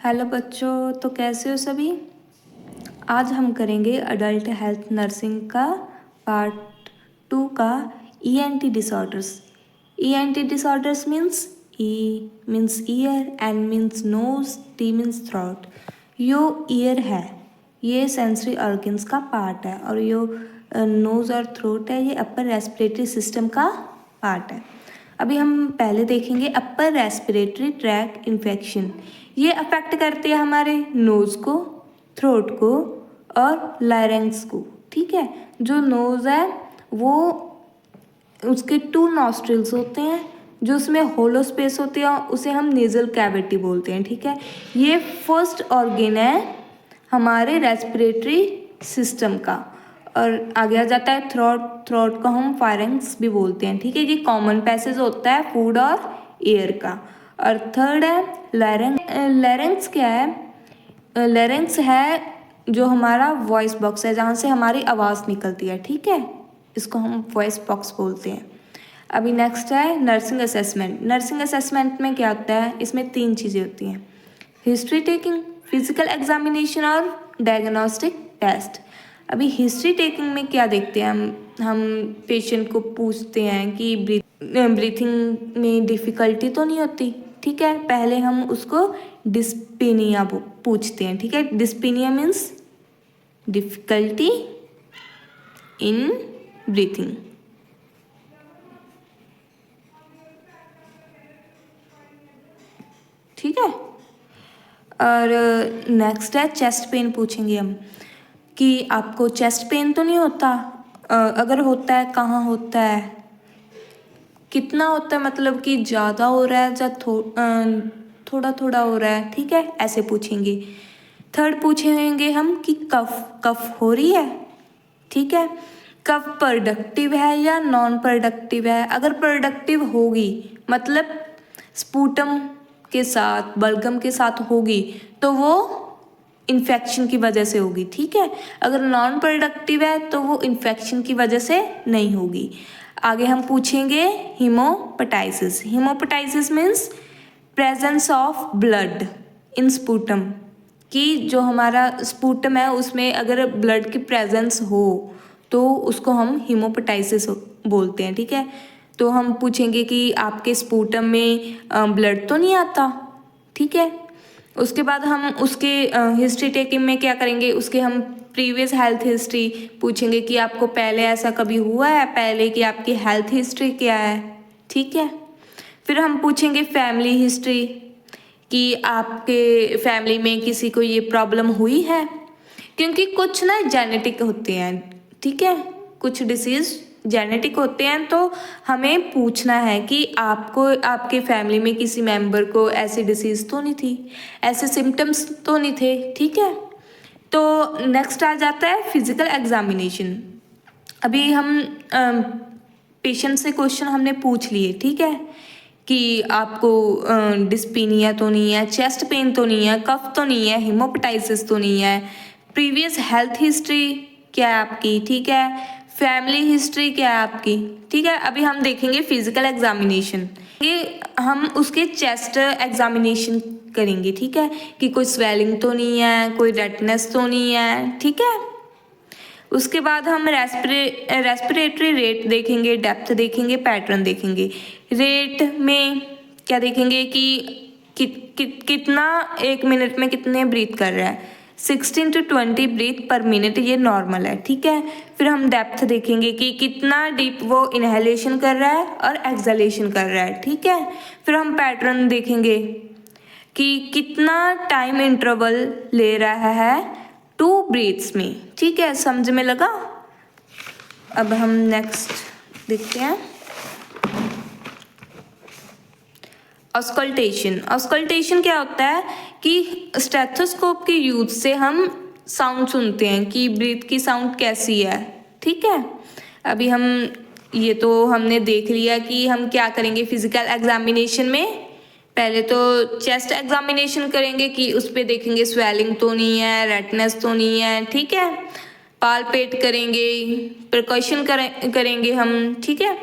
Hello बच्चों, तो कैसे हो सभी। आज हम करेंगे अडल्ट हेल्थ नर्सिंग का पार्ट 2 का ENT disorders. ENT disorders means E means ear, N means nose, T means throat. यो ईयर है, ये सेंसरी ऑर्गन्स का पार्ट है, और यो नोज और थ्रोट है, ये अपर रेस्पिरेटरी सिस्टम का पार्ट है। अभी हम पहले देखेंगे अपर रेस्पिरेटरी ट्रैक इन्फेक्शन। ये अफेक्ट करते हैं हमारे नोज़ को, थ्रोट को और लायरेंक्स को। ठीक है, जो नोज़ है वो उसके 2 नॉस्ट्रिल्स होते हैं, जो उसमें होलो स्पेस होती है, उसे हम नेजल कैविटी बोलते हैं। ठीक है, ये फर्स्ट ऑर्गन है हमारे रेस्पिरेटरी सिस्टम का। और आगे आ जाता है थ्रोट। थ्रोट को हम फायरेंक्स भी बोलते हैं। ठीक है, ये कॉमन पैसेज होता है फूड और एयर का। और थर्ड है लैरेंक्स। लैरेंक्स क्या है? लैरेंक्स है जो हमारा वॉइस बॉक्स है, जहाँ से हमारी आवाज़ निकलती है। ठीक है, इसको हम वॉइस बॉक्स बोलते हैं। अभी नेक्स्ट है नर्सिंग असेसमेंट। नर्सिंग असेसमेंट में क्या होता है? इसमें 3 चीज़ें होती हैं: हिस्ट्री टेकिंग, फिजिकल एग्जामिनेशन और डायग्नोस्टिक टेस्ट। अभी हिस्ट्री टेकिंग में क्या देखते हैं हम पेशेंट को पूछते हैं कि ब्रीथिंग में डिफ़िकल्टी तो नहीं होती। ठीक है, पहले हम उसको डिस्पीनिया पूछते हैं। ठीक है, डिस्पीनिया मीन्स डिफ़िकल्टी इन ब्रीथिंग। ठीक है, और नेक्स्ट है चेस्ट पेन पूछेंगे हम कि आपको चेस्ट पेन तो नहीं होता, अगर होता है कहाँ होता है, कितना होता है, मतलब कि ज़्यादा हो रहा है या थोड़ा थोड़ा हो रहा है। ठीक है, ऐसे पूछेंगे। थर्ड पूछेंगे हम कि कफ हो रही है। ठीक है, कफ प्रोडक्टिव है या नॉन प्रोडक्टिव है। अगर प्रोडक्टिव होगी मतलब स्पूटम के साथ, बलगम के साथ होगी, तो वो इन्फेक्शन की वजह से होगी। ठीक है, अगर नॉन प्रोडक्टिव है तो वो इन्फेक्शन की वजह से नहीं होगी। आगे हम पूछेंगे hemoptysis. Hemoptysis means presence of blood in sputum, कि जो हमारा स्पूटम है उसमें अगर ब्लड की प्रेजेंस हो तो उसको हम हीमोपेटाइसिस बोलते हैं। ठीक है, तो हम पूछेंगे कि आपके स्पूटम में ब्लड तो नहीं आता। ठीक है, उसके बाद हम उसके हिस्ट्री टेकिंग में क्या करेंगे, उसके हम प्रीवियस हेल्थ हिस्ट्री पूछेंगे कि आपको पहले ऐसा कभी हुआ है पहले, कि आपकी हेल्थ हिस्ट्री क्या है। ठीक है, फिर हम पूछेंगे फैमिली हिस्ट्री कि आपके फैमिली में किसी को ये प्रॉब्लम हुई है, क्योंकि कुछ ना जेनेटिक होते हैं। ठीक है, कुछ डिसीज़ जेनेटिक होते हैं, तो हमें पूछना है कि आपको आपके फैमिली में किसी मेंबर को ऐसी डिसीज़ तो नहीं थी, ऐसे सिम्टम्स तो नहीं थे। ठीक है, तो नेक्स्ट आ जाता है फिजिकल एग्जामिनेशन। अभी हम पेशेंट से क्वेश्चन हमने पूछ लिए। ठीक है, कि आपको डिस्पीनिया तो नहीं है, चेस्ट पेन तो नहीं है, कफ तो नहीं है, हीमोपेटाइसिस तो नहीं है, प्रीवियस हेल्थ हिस्ट्री क्या है आपकी। ठीक है, फैमिली हिस्ट्री क्या है आपकी। ठीक है, अभी हम देखेंगे फिजिकल एग्जामिनेशन। ये हम उसके चेस्ट एग्जामिनेशन करेंगे। ठीक है, कि कोई स्वेलिंग तो नहीं है, कोई रेडनेस तो नहीं है। ठीक है, उसके बाद हम रेस्पिरेटरी रेट देखेंगे, डेप्थ देखेंगे, पैटर्न देखेंगे। रेट में क्या देखेंगे कि कितना 1 मिनट में कितने ब्रीथ कर रहा है। 16 to 20 ब्रीथ पर मिनट, ये नॉर्मल है। ठीक है, फिर हम डेप्थ देखेंगे कि कितना डीप वो इनहेलेशन कर रहा है और एक्सहेलेशन कर रहा है। ठीक है, फिर हम पैटर्न देखेंगे कि कितना टाइम इंटरवल ले रहा है 2 ब्रीथ्स में। ठीक है, समझ में लगा। अब हम नेक्स्ट देखते हैं ऑस्कल्टेशन। ऑस्कल्टेशन क्या होता है कि स्टेथोस्कोप के यूज से हम साउंड सुनते हैं कि ब्रीथ की साउंड कैसी है। ठीक है, अभी हम ये तो हमने देख लिया कि हम क्या करेंगे फिजिकल एग्जामिनेशन में। पहले तो चेस्ट एग्जामिनेशन करेंगे कि उस पर देखेंगे स्वेलिंग तो नहीं है, रेडनेस तो नहीं है। ठीक है, पालपेट करेंगे, प्रिकॉशन करेंगे हम। ठीक है,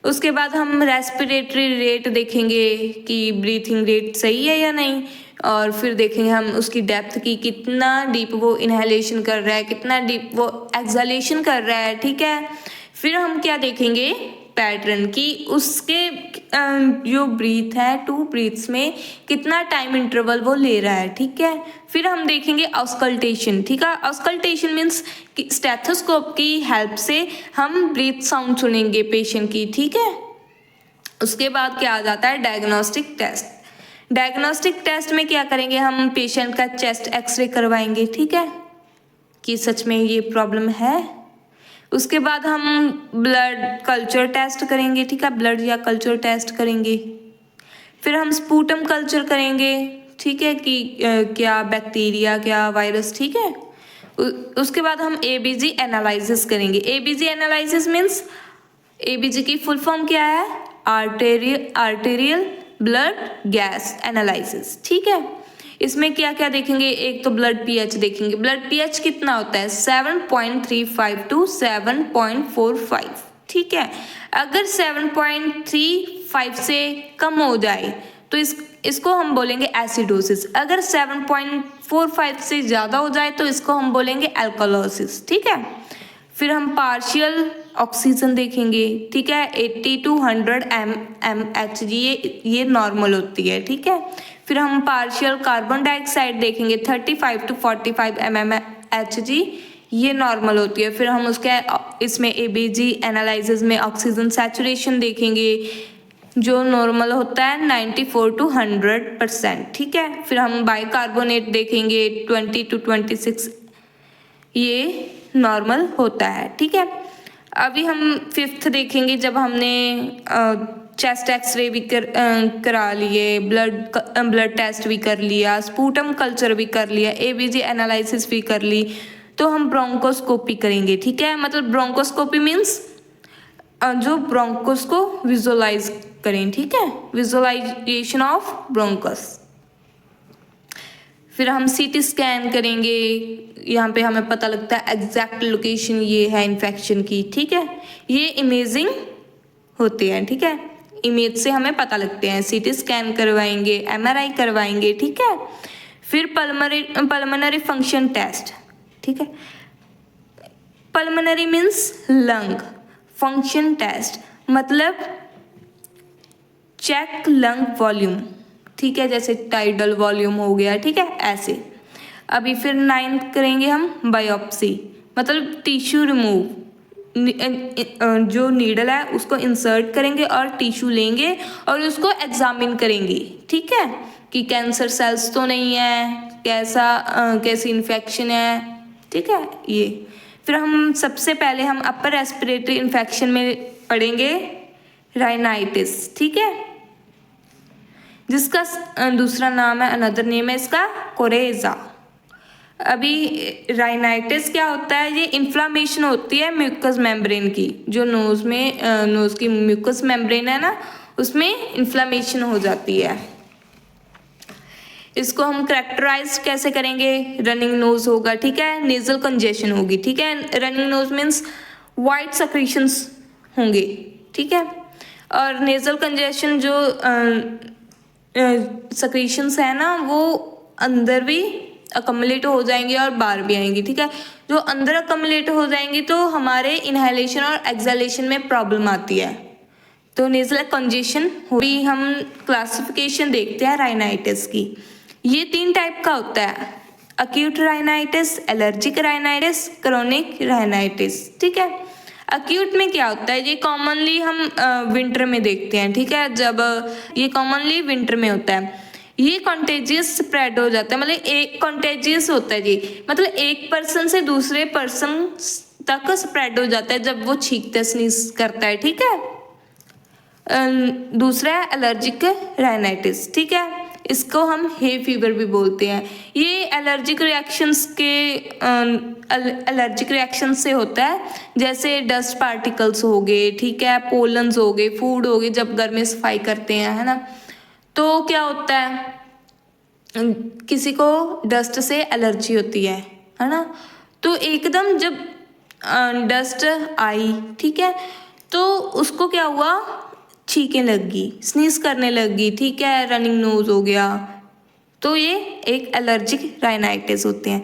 उसके बाद हम रेस्पिरेटरी रेट देखेंगे कि ब्रीथिंग रेट सही है या नहीं, और फिर देखेंगे हम उसकी डेप्थ की, कितना डीप वो इनहेलेशन कर रहा है, कितना डीप वो एक्सहेलेशन कर रहा है, ठीक है। फिर हम क्या देखेंगे, पैटर्न की उसके जो ब्रीथ है 2 ब्रीथ्स में कितना टाइम इंटरवल वो ले रहा है, ठीक है। फिर हम देखेंगे ऑस्कल्टेशन, ठीक है। ऑस्कल्टेशन मीन्स स्टेथोस्कोप की हेल्प से हम ब्रीथ साउंड सुनेंगे पेशेंट की, ठीक है। उसके बाद क्या आ जाता है, डायग्नोस्टिक टेस्ट। डायग्नोस्टिक टेस्ट में क्या करेंगे, हम पेशेंट का चेस्ट एक्सरे करवाएंगे, ठीक है, कि सच में ये प्रॉब्लम है। उसके बाद हम ब्लड कल्चर टेस्ट करेंगे, ठीक है, ब्लड या कल्चर टेस्ट करेंगे। फिर हम स्पूटम कल्चर करेंगे, ठीक है, कि क्या बैक्टीरिया क्या वायरस, ठीक है। उसके बाद हम एबीजी एनालिसिस करेंगे। एबीजी एनालिसिस मीन्स एबीजी की फुल फॉर्म क्या है, आर्टेरियल ब्लड गैस एनालिसिस, ठीक है। इसमें क्या क्या देखेंगे, एक तो ब्लड पीएच देखेंगे। ब्लड पीएच कितना होता है, 7.35 टू 7.45, ठीक है। अगर 7.35 से कम हो जाए तो इसको हम बोलेंगे एसिडोसिस। अगर 7.45 से ज़्यादा हो जाए तो इसको हम बोलेंगे एल्कोलोसिस, ठीक है। फिर हम पार्शियल ऑक्सीजन देखेंगे, ठीक है, 80 to 100 mHg, ये नॉर्मल होती है, ठीक है। फिर हम पार्शियल कार्बन डाइऑक्साइड देखेंगे, 35 to 45 mmHg, ये नॉर्मल होती है। फिर हम उसके इसमें एबीजी एनालिसिस में ऑक्सीजन सैचुरेशन देखेंगे, जो नॉर्मल होता है 94 to 100%, ठीक है। फिर हम बाइकार्बोनेट देखेंगे 20 to 26, ये नॉर्मल होता है, ठीक है। अभी हम 5th देखेंगे, जब हमने चेस्ट एक्सरे भी करा लिए, ब्लड टेस्ट भी कर लिया, स्पूटम कल्चर भी कर लिया, एबीजी एनालिसिस भी कर ली, तो हम ब्रोंकोस्कोपी करेंगे, ठीक है। मतलब ब्रोंकोस्कोपी मीन्स जो ब्रोंकोस को विजुअलाइज करें, ठीक है, विजुअलाइजेशन ऑफ ब्रोंकोस। फिर हम सीटी स्कैन करेंगे, यहाँ पे हमें पता लगता है एग्जैक्ट लोकेशन ये है इन्फेक्शन की, ठीक है। ये इमेजिंग होती है, ठीक है, इमेज से हमें पता लगते हैं। सीटी स्कैन करवाएंगे, एमआरआई करवाएंगे, ठीक है। फिर पल्मोनरी फंक्शन टेस्ट, ठीक है। Pulmonary means lung, function test मतलब चेक लंग वॉल्यूम, ठीक है, जैसे टाइडल वॉल्यूम हो गया, ठीक है, ऐसे। अभी फिर 9th करेंगे हम बायोप्सी, मतलब टिश्यू रिमूव, जो नीडल है उसको इंसर्ट करेंगे और टिश्यू लेंगे और उसको एग्जामिन करेंगे, ठीक है, कि कैंसर सेल्स तो नहीं है, कैसी इन्फेक्शन है, ठीक है, ये। फिर हम सबसे पहले हम अपर रेस्पिरेटरी इन्फेक्शन में पढ़ेंगे राइनाइटिस, ठीक है, जिसका दूसरा नाम है, अनदर नेम है इसका कोरेजा। अभी राइनाइटिस क्या होता है, ये इन्फ्लामेशन होती है म्यूकस मेम्ब्रेन की, जो नोज की म्यूकस मेम्ब्रेन है ना, उसमें इन्फ्लामेशन हो जाती है। इसको हम कैरेक्टराइज कैसे करेंगे, रनिंग नोज होगा, ठीक है, नेजल कंजेशन होगी, ठीक है। Running nose means white secretions होंगे, ठीक है, और नेजल कंजेशन जो सेक्रीशंस है ना, वो अंदर भी अकमलेट हो जाएंगे और बाहर भी आएंगी, ठीक है। जो अंदर अकमलेट हो जाएंगी तो हमारे इनहेलेशन और एक्सहेलेशन में प्रॉब्लम आती है, तो नेजल कंजेशन हो। भी हम क्लासिफिकेशन देखते हैं राइनाइटिस की, ये 3 टाइप का होता है, acute rhinitis, allergic rhinitis, chronic rhinitis, ठीक है। अक्यूट में क्या होता है, ये कॉमनली हम विंटर में देखते हैं, ठीक है, जब ये कॉमनली विंटर में होता है। ये कॉन्टेजियस स्प्रेड हो जाता है, मतलब एक कॉन्टेजियस होता है जी, मतलब एक पर्सन से दूसरे पर्सन तक स्प्रेड हो जाता है जब वो छींकता स्नीज करता है, ठीक है। दूसरा है एलर्जिक राइनाइटिस, ठीक है, इसको हम हे फीवर भी बोलते हैं। ये एलर्जिक रिएक्शन से होता है, जैसे डस्ट पार्टिकल्स हो गए, ठीक है, पोलन्स हो गए, फूड हो गए, जब घर में सफाई करते हैं, है ना, तो क्या होता है, किसी को डस्ट से एलर्जी होती है ना, तो एकदम जब डस्ट आई, ठीक है, तो उसको क्या हुआ, छींकें लग गई, स्नीज करने लग गई, ठीक है, रनिंग नोज हो गया, तो ये एक एलर्जिक राइनाइटिस होते हैं।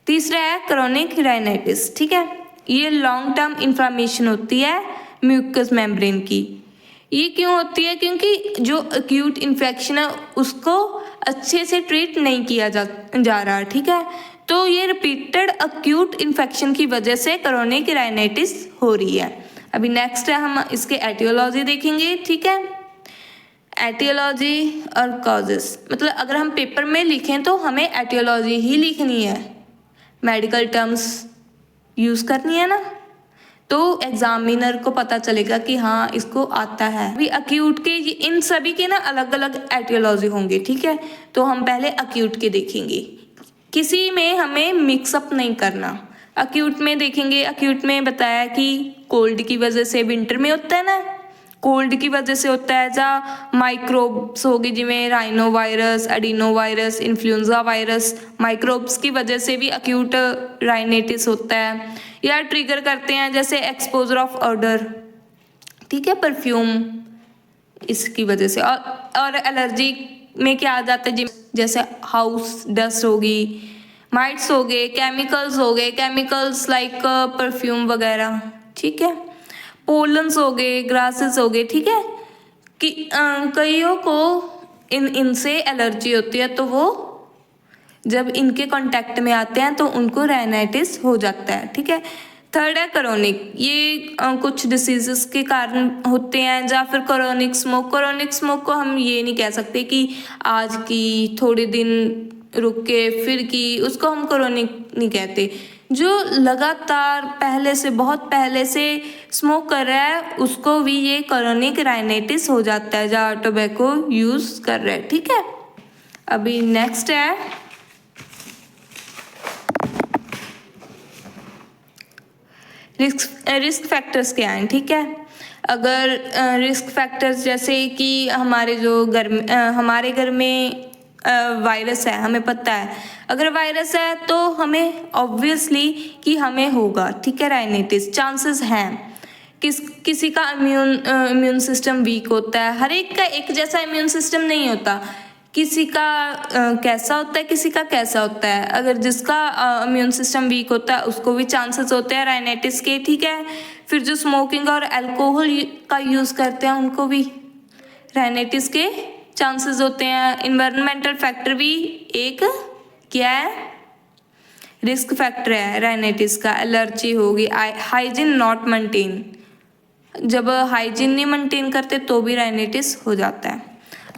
तीसरा है क्रोनिक राइनाइटिस, ठीक है, ये लॉन्ग टर्म इन्फ्लामेशन होती है म्यूकस मेम्ब्रेन की। ये क्यों होती है? क्योंकि जो एक्यूट इन्फेक्शन है उसको अच्छे से ट्रीट नहीं किया जा रहा, ठीक है। तो ये रिपीटेड एक्यूट इन्फेक्शन की वजह से क्रोनिक राइनाइटिस हो रही है। अभी नेक्स्ट है, हम इसके एटियोलॉजी देखेंगे, ठीक है। एटियोलॉजी और कॉजेस, मतलब अगर हम पेपर में लिखें तो हमें एटियोलॉजी ही लिखनी है, मेडिकल टर्म्स यूज़ करनी है ना, तो एग्जामिनर को पता चलेगा कि हाँ इसको आता है। अभी अक्यूट के इन सभी के ना अलग अलग एटियोलॉजी होंगे, ठीक है। तो हम पहले अक्यूट के देखेंगे, किसी में हमें मिक्सअप नहीं करना। अक्यूट में देखेंगे, अक्यूट में बताया कि कोल्ड की वजह से, विंटर में होता है ना, कोल्ड की वजह से होता है, जहाँ माइक्रोब्स हो गए जिमें rhino virus, adeno virus, influenza virus, microbes की वजह से भी अक्यूट राइनाइटिस होता है। या ट्रिगर करते हैं जैसे एक्सपोजर ऑफ ऑडर, ठीक है, परफ्यूम, इसकी वजह से। और एलर्जी में क्या आ जाता है, जैसे हाउस डस्ट होगी, माइट्स हो गए, केमिकल्स लाइक परफ्यूम वगैरह, ठीक है, पोलन्स हो गए, ग्रासेस हो गए, ठीक है। कि कईयों को इनसे एलर्जी होती है, तो वो जब इनके कांटेक्ट में आते हैं तो उनको राइनाइटिस हो जाता है, ठीक है। थर्ड है क्रोनिक, ये कुछ डिसीजेस के कारण होते हैं, या फिर क्रोनिक स्मोक को हम ये नहीं कह सकते कि आज की, थोड़े दिन रुक के फिर की, उसको हम क्रोनिक नहीं कहते। जो लगातार पहले से, बहुत पहले से स्मोक कर रहा है उसको भी ये क्रोनिक राइनाइटिस हो जाता है, जहाँ टोबैको यूज़ कर रहा है, ठीक है। अभी नेक्स्ट है रिस्क फैक्टर्स क्या हैं, ठीक है। अगर रिस्क फैक्टर्स जैसे कि हमारे हमारे घर में वायरस है, हमें पता है अगर वायरस है तो हमें ऑब्वियसली कि हमें होगा, ठीक है, राइनाइटिस, चांसेस हैं। किसी का इम्यून सिस्टम वीक होता है, हर एक का एक जैसा इम्यून सिस्टम नहीं होता, किसी का कैसा होता है, किसी का कैसा होता है। अगर जिसका इम्यून सिस्टम वीक होता है उसको भी चांसेस होते हैं राइनाइटिस के, ठीक है। फिर जो स्मोकिंग और अल्कोहल का यूज़ करते हैं उनको भी राइनाइटिस के चांसेस होते हैं। इन्वायरमेंटल फैक्टर भी एक क्या है, रिस्क फैक्टर है राइनाइटिस का। एलर्जी होगी, हाइजीन नॉट मेंटेन, जब हाइजीन नहीं मेंटेन करते तो भी राइनाइटिस हो जाता है।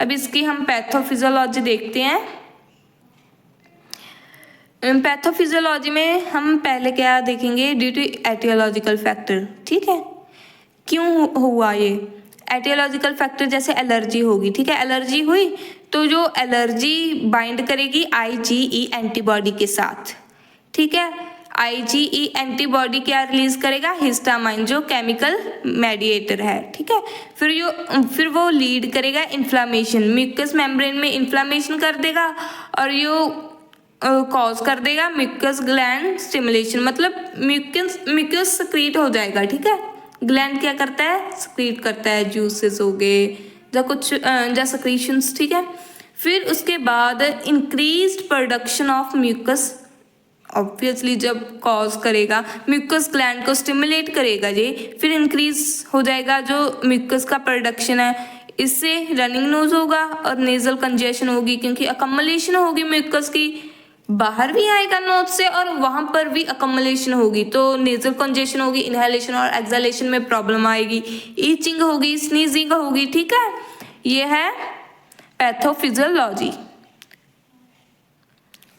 अब इसकी हम पैथोफिजियोलॉजी देखते हैं। पैथोफिजियोलॉजी में हम पहले क्या देखेंगे, ड्यू टू एटियोलॉजिकल फैक्टर, ठीक है। क्यों हुआ ये एटियोलॉजिकल फैक्टर, जैसे एलर्जी होगी, ठीक है, एलर्जी हुई तो जो एलर्जी बाइंड करेगी IgE एंटीबॉडी के साथ, ठीक है। IgE एंटीबॉडी क्या रिलीज करेगा, हिस्टामाइन, जो केमिकल मेडिएटर है, ठीक है। फिर वो लीड करेगा इन्फ्लामेशन, म्यूकस मेम्ब्रेन में इन्फ्लामेशन कर देगा, और यो कॉज कर देगा म्यूकस ग्लैंड स्टिमुलेशन, मतलब म्यूकस सक्रीट हो जाएगा, ठीक है। ग्लैंड क्या करता है, सक्रीट करता है, जूसेस हो गए या कुछ या सक्रीशंस, ठीक है। फिर उसके बाद increased production of mucus, obviously जब कॉज करेगा म्यूकस ग्लैंड को स्टिमुलेट करेगा ये, फिर इंक्रीज हो जाएगा जो म्यूकस का प्रोडक्शन है, इससे रनिंग नोज होगा और नेजल कंजेशन होगी, क्योंकि अकम्युलेशन होगी म्यूकस की, बाहर भी आएगा नोज से और वहाँ पर भी अकम्युलेशन होगी, तो नेजल कंजेशन होगी, इनहेलेशन और एक्सहेलेशन में प्रॉब्लम आएगी, ईचिंग होगी, स्नीजिंग होगी, ठीक है। ये है पैथोफिजियोलॉजी।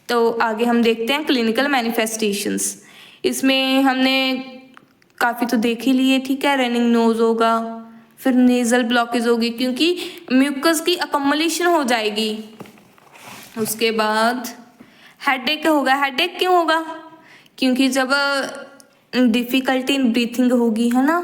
तो आगे हम देखते हैं क्लिनिकल मैनिफेस्टेशंस। इसमें हमने काफ़ी तो देख ही लिए, ठीक है। रनिंग नोज होगा, फिर नेजल ब्लॉकेज होगी क्योंकि म्यूकस की अकम्युलेशन हो जाएगी। उसके बाद हेडेक होगा। हेडेक क्यों होगा, क्योंकि जब डिफ़िकल्टी इन ब्रीथिंग होगी, है ना,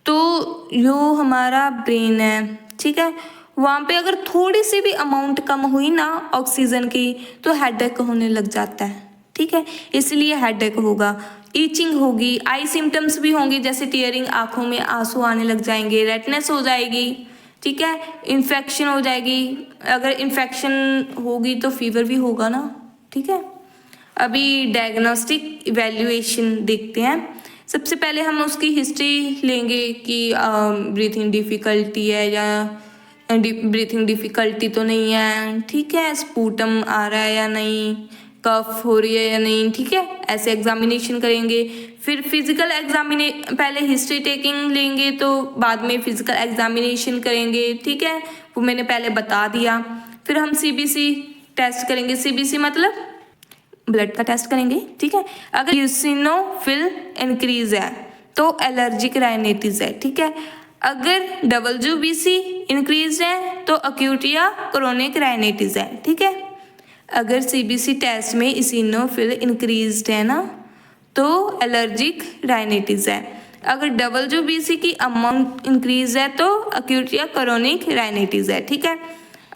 तो जो हमारा ब्रेन है, ठीक है, वहाँ पे अगर थोड़ी सी भी अमाउंट कम हुई ना ऑक्सीजन की तो हेडेक होने लग जाता है, ठीक है, इसलिए हेडेक होगा। ईचिंग होगी, आई सिम्टम्स भी होंगी, जैसे टीयरिंग, आँखों में आंसू आने लग जाएंगे, रेडनेस हो जाएगी, ठीक है। इन्फेक्शन हो जाएगी, अगर इन्फेक्शन होगी तो फीवर भी होगा ना, ठीक है। अभी डायग्नोस्टिक इवैल्यूएशन देखते हैं। सबसे पहले हम उसकी हिस्ट्री लेंगे कि ब्रीथिंग डिफ़िकल्टी है या ब्रीथिंग डिफ़िकल्टी तो नहीं है, ठीक है। स्पूटम आ रहा है या नहीं, कफ हो रही है या नहीं, ठीक है। ऐसे एग्जामिनेशन करेंगे। फिर फिजिकल पहले हिस्ट्री टेकिंग लेंगे तो बाद में फिजिकल एग्जामिनेशन करेंगे, ठीक है। वो मैंने पहले बता दिया। फिर हम सीबीसी टेस्ट करेंगे। सीबीसी मतलब ब्लड का टेस्ट करेंगे, ठीक है। अगर यूसिनोफिल इंक्रीज है तो एलर्जिक राइनाइटिस है, ठीक है। अगर डब्ल्यूबीसी इंक्रीज है तो अक्यूट या क्रोनिक राइनाइटिस है, ठीक है। अगर सीबीसी टेस्ट में इसिनोफिल इंक्रीज है ना तो एलर्जिक राइनाइटिस है। अगर डब्ल्यूबीसी की अमाउंट इंक्रीज है तो अक्यूट या क्रोनिक राइनाइटिस है, ठीक है।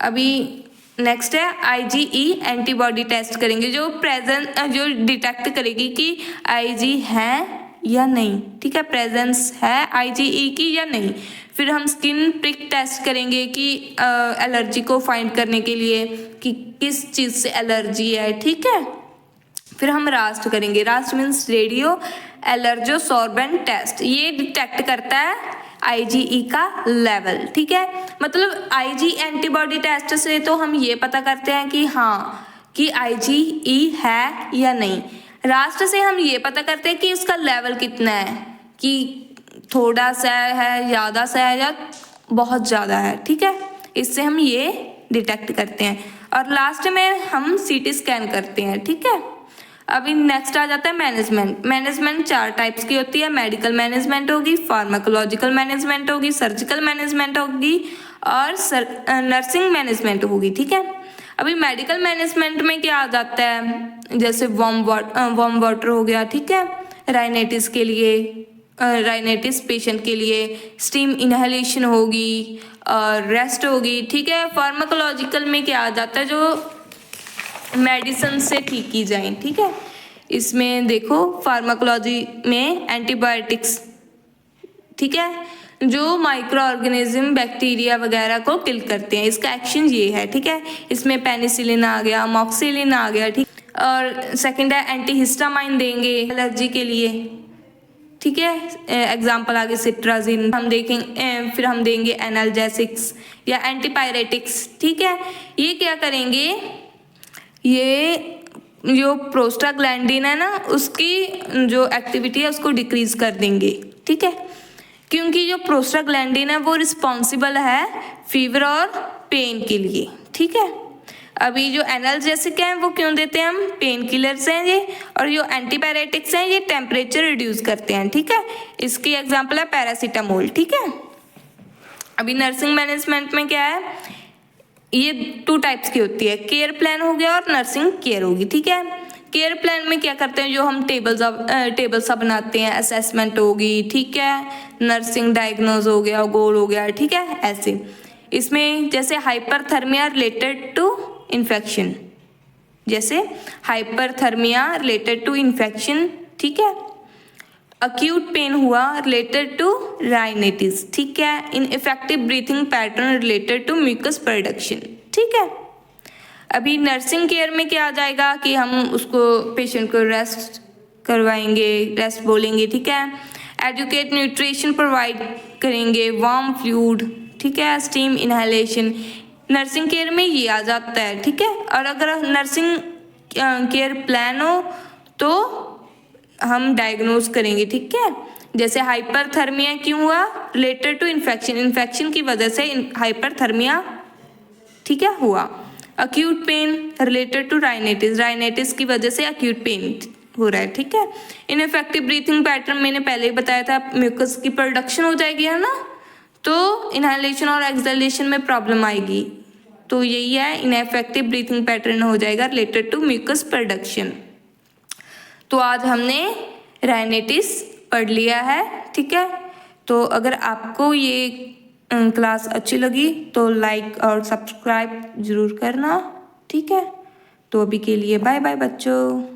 अभी नेक्स्ट है आईजीई एंटीबॉडी टेस्ट करेंगे, जो डिटेक्ट करेगी कि आईजी है या नहीं, ठीक है। प्रेजेंस है आईजीई की या नहीं। फिर हम स्किन प्रिक टेस्ट करेंगे कि एलर्जी को फाइंड करने के लिए कि किस चीज़ से एलर्जी है, ठीक है। फिर हम रास्ट करेंगे। RAST means radio allergosorbent test. ये डिटेक्ट करता है आईजीई का लेवल, ठीक है। मतलब आईजी एंटीबॉडी टेस्ट से तो हम ये पता करते हैं कि हाँ कि आईजीई है या नहीं। रास्ट से हम ये पता करते हैं कि उसका लेवल कितना है, कि थोड़ा सा है, ज़्यादा सा है या बहुत ज़्यादा है, ठीक है। इससे हम ये डिटेक्ट करते हैं। और लास्ट में हम सीटी स्कैन करते हैं, ठीक है। अभी नेक्स्ट आ जाता है मैनेजमेंट। मैनेजमेंट 4 टाइप्स की होती है। मेडिकल मैनेजमेंट होगी, फार्माकोलॉजिकल मैनेजमेंट होगी, सर्जिकल मैनेजमेंट होगी और नर्सिंग मैनेजमेंट होगी, ठीक है। अभी मेडिकल मैनेजमेंट में क्या आ जाता है, जैसे वार्म वाटर हो गया, ठीक है। राइनाइटिस के लिए, राइनाइटिस पेशेंट के लिए स्टीम इनहेलेशन होगी और रेस्ट होगी, ठीक है। फार्माकोलॉजिकल में क्या आ जाता है, जो मेडिसिन से ठीक की जाए, ठीक है। इसमें देखो फार्माकोलॉजी में एंटीबायोटिक्स, ठीक है, जो माइक्रो ऑर्गेनिज्म बैक्टीरिया वगैरह को किल करते हैं, इसका एक्शन ये है, ठीक है। इसमें पेनिसिलिन आ गया, अमोक्सिलिन आ गया, ठीक। और सेकंड है एंटीहिस्टामाइन देंगे एलर्जी के लिए, ठीक है। एग्जाम्पल आगे सिट्राजिन हम देखेंगे। फिर हम देंगे एनाल्जेसिक्स या एंटीपायरेटिक्स, ठीक है। ये क्या करेंगे, ये जो प्रोस्टाग्लैंडिन है ना उसकी जो एक्टिविटी है उसको डिक्रीज कर देंगे, ठीक है। क्योंकि जो प्रोस्टाग्लैंडिन है वो रिस्पॉन्सिबल है फीवर और पेन के लिए, ठीक है। अभी जो एनाल्जेसिक हैं वो क्यों देते हैं हम, पेन किलर्स हैं ये। और जो एंटीपायरेटिक्स हैं ये टेम्परेचर रिड्यूस करते हैं, ठीक है। इसकी एग्जांपल है पैरासीटामोल, ठीक है। अभी नर्सिंग मैनेजमेंट में क्या है, ये 2 टाइप्स की होती है, केयर प्लान हो गया और नर्सिंग केयर होगी, ठीक है। केयर प्लान में क्या करते हैं, जो हम टेबल सा बनाते हैं, असेसमेंट होगी, ठीक है। नर्सिंग डायग्नोज हो गया, गोल हो गया, ठीक है। ऐसे इसमें जैसे हाइपरथर्मिया रिलेटेड टू इन्फेक्शन, जैसे हाइपरथर्मिया रिलेटेड टू इन्फेक्शन, ठीक है। अक्यूट पेन हुआ रिलेटेड टू राइनाइटिस, ठीक है। Ineffective breathing pattern related to mucus production, ठीक है। अभी नर्सिंग केयर में क्या आ जाएगा कि हम उसको पेशेंट को रेस्ट करवाएंगे, रेस्ट बोलेंगे, ठीक है। एडुकेट न्यूट्रिशन प्रोवाइड करेंगे, वार्म फ्लूइड, ठीक है, स्टीम इनहेलेशन। नर्सिंग केयर में ये आ जाता है, ठीक है। और अगर नर्सिंग केयर प्लान हो तो हम डायग्नोज करेंगे, ठीक है। जैसे हाइपरथर्मिया क्यों हुआ, रिलेटेड टू इन्फेक्शन, इन्फेक्शन की वजह से हाइपरथर्मिया, ठीक है, हुआ। Acute pain related to rhinitis, rhinitis की वजह से अक्यूट पेन हो रहा है, ठीक है। इनइफेक्टिव ब्रीथिंग पैटर्न मैंने पहले ही बताया था, म्यूकस की प्रोडक्शन हो जाएगी, है ना, तो इनहेलेशन और एक्सहेलेशन में प्रॉब्लम आएगी। तो यही है, इनइफेक्टिव ब्रीथिंग पैटर्न हो जाएगा रिलेटेड टू म्यूकस प्रोडक्शन। तो आज हमने राइनाइटिस पढ़ लिया है, ठीक है। तो अगर आपको ये क्लास अच्छी लगी तो लाइक और सब्सक्राइब ज़रूर करना, ठीक है। तो अभी के लिए बाय बाय बच्चों।